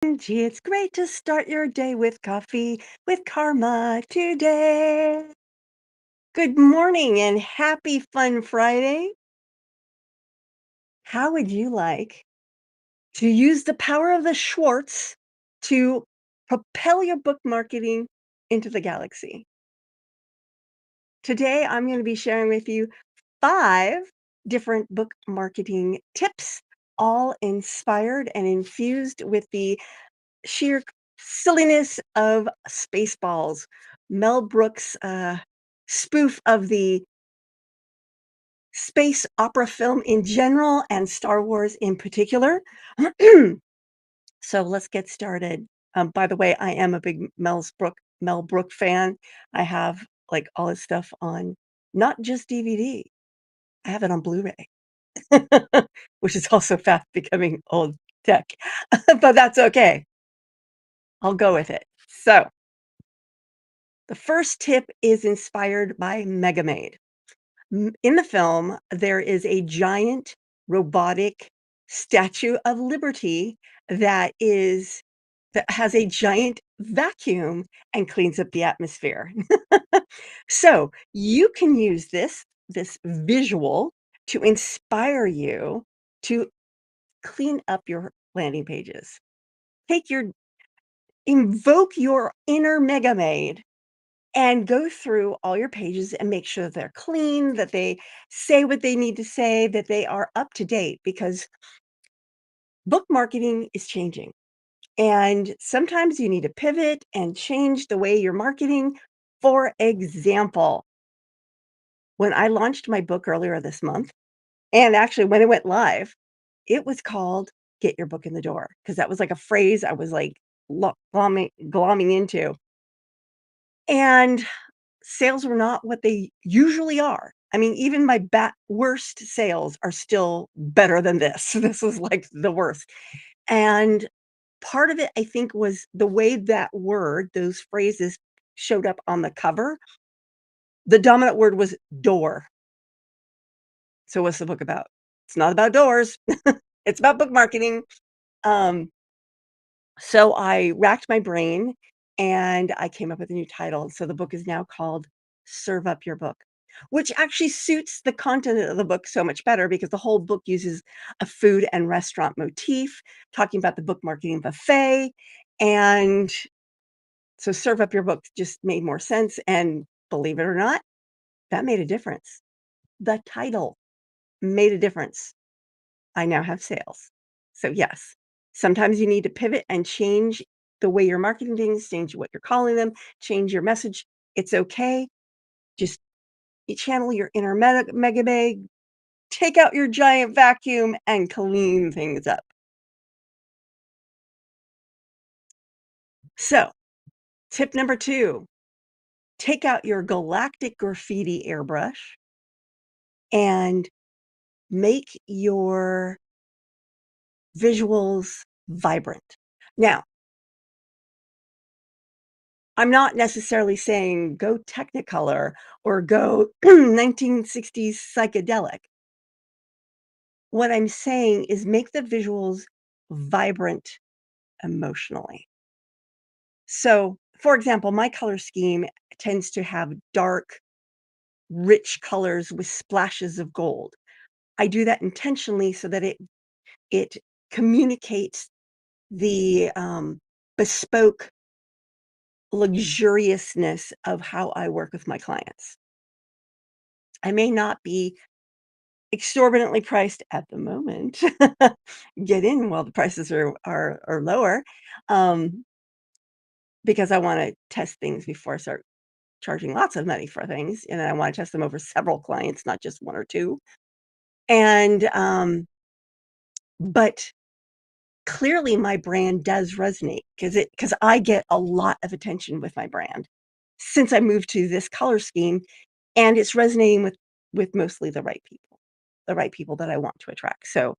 Gee, it's great to start your day with coffee with Karma today. Good morning and happy Fun Friday. How would you like to use the power of the Schwartz to propel your book marketing into the galaxy? Today, I'm going to be sharing with you 5 different book marketing tips, all inspired and infused with the sheer silliness of Spaceballs, Mel Brooks' spoof of the space opera film in general and Star Wars in particular. So let's get started. By the way, I am a big Mel Brook fan. I have like all his stuff on not just DVD. I have it on Blu-ray, which is also fast becoming old tech, but that's okay. I'll go with it. So the first tip is inspired by Mega-Maid. In the film, there is a giant robotic Statue of Liberty that is that has a giant vacuum and cleans up the atmosphere. So, you can use this visual to inspire you to clean up your landing pages. Take your Invoke your inner Mega-Maid and go through all your pages and make sure that they're clean, that they say what they need to say, that they are up to date because book marketing is changing. And sometimes you need to pivot and change the way you're marketing. For example, when I launched my book earlier this month, and actually when it went live, it was called Get Your Book in the Door because that was like a phrase I was like glomming into. And sales were not what they usually are. I mean, even my worst sales are still better than this. This was like the worst. And part of it, I think, was the way that those phrases showed up on the cover. The dominant word was door. So what's the book about? It's not about doors. It's about book marketing. Um, so I racked my brain and I came up with a new title. So the book is now called Serve Up Your Book, which actually suits the content of the book so much better because the whole book uses a food and restaurant motif, talking about the book marketing buffet. And so Serve Up Your Book just made more sense. And believe it or not, that made a difference. The title made a difference. I now have sales. So, yes, sometimes you need to pivot and change the way you're marketing things, change what you're calling them, change your message. It's okay. Just you channel your inner mega bag, take out your giant vacuum and clean things up. So, tip number 2, take out your Galactic Graffiti Air Brush and make your visuals vibrant. Now, I'm not necessarily saying go Technicolor or go 1960s psychedelic. What I'm saying is make the visuals vibrant emotionally. So, for example, my color scheme tends to have dark, rich colors with splashes of gold. I do that intentionally so that it communicates the bespoke luxuriousness of how I work with my clients. I may not be exorbitantly priced at the moment. Get in while the prices are lower, um, because I wanna test things before I start charging lots of money for things, and I wanna test them over several clients, not just 1 or 2. And, but clearly my brand does resonate because I get a lot of attention with my brand since I moved to this color scheme, and it's resonating with mostly the right people that I want to attract. So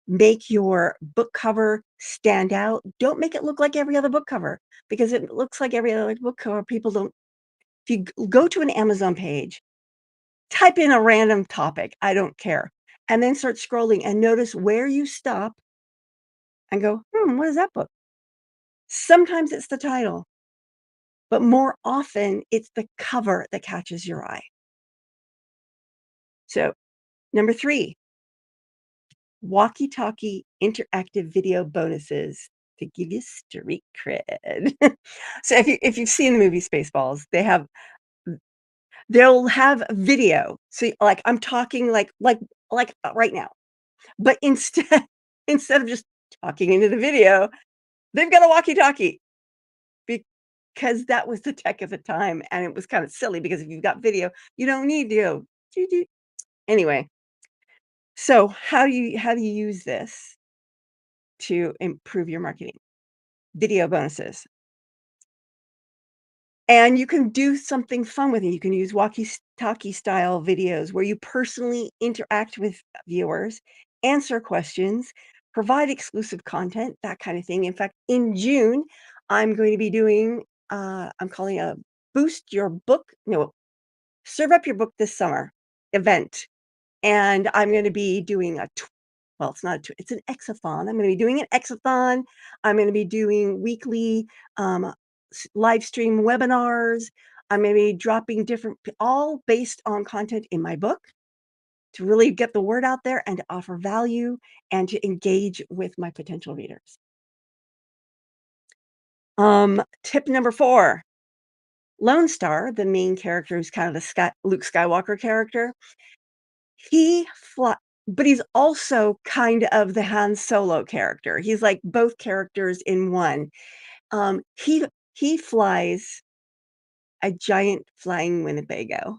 make your book cover stand out. Don't make it look like every other book cover because it looks like every other book cover. People don't. If you go to an Amazon page, type in a random topic, I don't care, and then start scrolling and notice where you stop and go, what is that book? Sometimes it's the title, but more often it's the cover that catches your eye. So, number 3, Walkie-Talkie interactive video bonuses to give you street cred. So if you've seen the movie Spaceballs, they'll have a video. So, like, I'm talking like right now, but instead instead of just talking into the video, they've got a walkie-talkie because that was the tech at the time, and it was kinda silly because if you've got video, you don't need to go "Doo doo." Anyway, so how do you use this to improve your marketing? Video bonuses. And you can do something fun with it. You can use walkie-talkie style videos where you personally interact with viewers, answer questions, provide exclusive content, that kind of thing. In fact, in June, I'm going to be doing, I'm calling a boost your book, no, serve up your book this summer event. And I'm gonna be doing well, it's not a it's an exathon. I'm gonna be doing an exathon. I'm gonna be doing weekly, live stream webinars. I'm gonna be dropping different all based on content in my book to really get the word out there and to offer value and to engage with my potential readers. Tip number 4, Lone Star, the main character who's kind of the Luke Skywalker character, He fly but he's also kind of the Han Solo character. He's like both characters in one. He flies a giant flying Winnebago.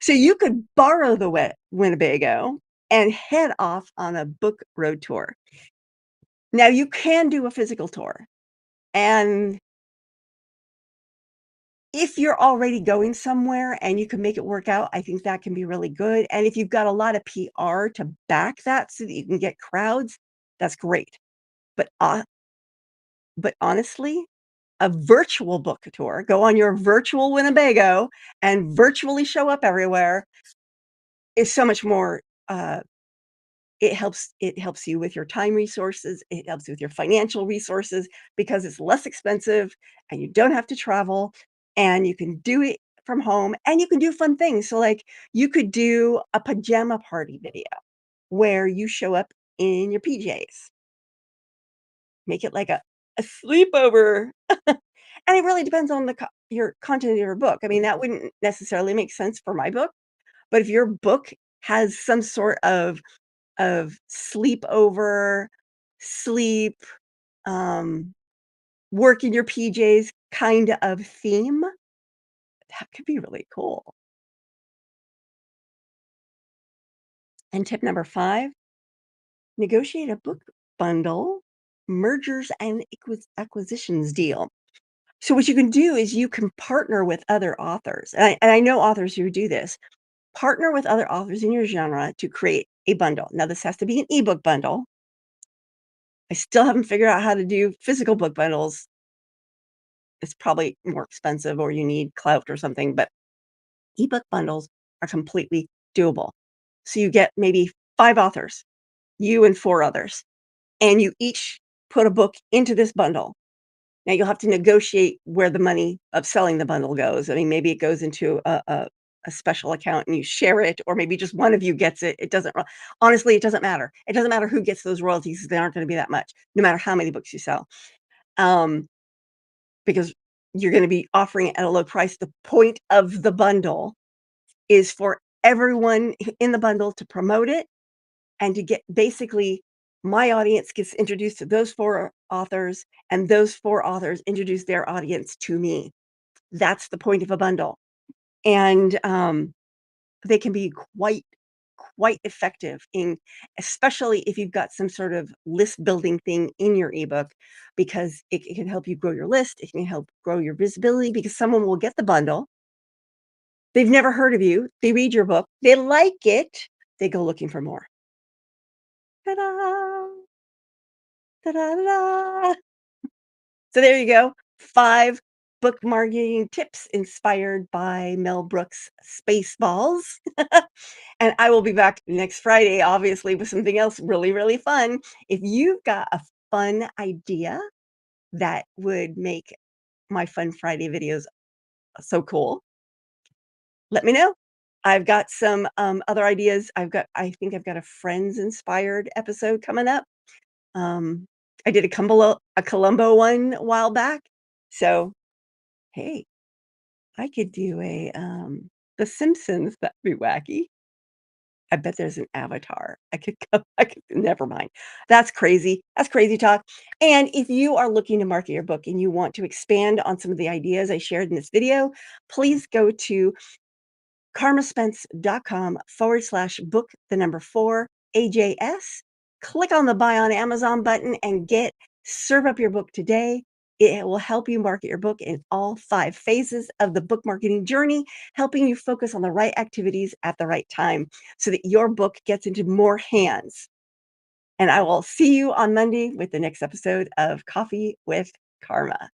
So you could borrow the Winnebago and head off on a book road tour. Now you can do a physical tour, and if you're already going somewhere and you can make it work out, I think that can be really good, and if you've got a lot of PR to back that so that you can get crowds, that's great. But, but honestly, a virtual book tour, go on your virtual Winnebago and virtually show up everywhere is so much more, it helps you with your time resources, it helps you with your financial resources because it's less expensive and you don't have to travel and you can do it from home and you can do fun things. So, like, you could do a pajama party video where you show up in your PJs, make it like a sleepover. And it really depends on your content of your book. I mean, that wouldn't necessarily make sense for my book, but if your book has some sort of sleepover, sleep, um, work in your PJs kind of theme, that could be really cool. And tip number 5, negotiate a book bundle, mergers and acquisitions deal. So what you can do is you can partner with other authors, and I know authors who do this. Partner with other authors in your genre to create a bundle. Now, this has to be an ebook bundle. I still haven't figured out how to do physical book bundles. It's probably more expensive or you need clout or something, but ebook bundles are completely doable. So you get maybe 5 authors, you and 4 others, and you each put a book into this bundle. Now you'll have to negotiate where the money of selling the bundle goes. I mean, maybe it goes into a special account and you share it, or maybe just one of you gets it. It doesn't honestly, it doesn't matter. It doesn't matter who gets those royalties 'cause they aren't gonna be that much, no matter how many books you sell. Um, because you're gonna be offering it at a low price. The point of the bundle is for everyone in the bundle to promote it and to get basically my audience gets introduced to those 4 authors, and those 4 authors introduce their audience to me. That's the point of a bundle, and, they can be quite effective in especially if you've got some sort of list building thing in your ebook because it can help you grow your list, it can help grow your visibility because someone will get the bundle, they've never heard of you, they read your book, they like it, they go looking for more. Ta-da! Ta-da-da-da! So there you go. 5 book marketing tips inspired by Mel Brooks' Spaceballs. And I will be back next Friday, obviously, with something else really, really fun. If you've got a fun idea that would make my Fun Friday videos so cool, let me know. I've got some other ideas. I think I've got a Friends inspired episode coming up. Um, I did a Columbo one a while back. So, hey, I could do a The Simpsons. That'd be wacky. I bet there's an avatar. I could never mind. That's crazy. That's crazy talk. And if you are looking to market your book and you want to expand on some of the ideas I shared in this video, please go to karmaspence.com/book, the number 4, AJS. Click on the buy on Amazon button and serve up your book today. It will help you market your book in all 5 phases of the book marketing journey, helping you focus on the right activities at the right time so that your book gets into more hands. And I will see you on Monday with the next episode of Coffee with Karma.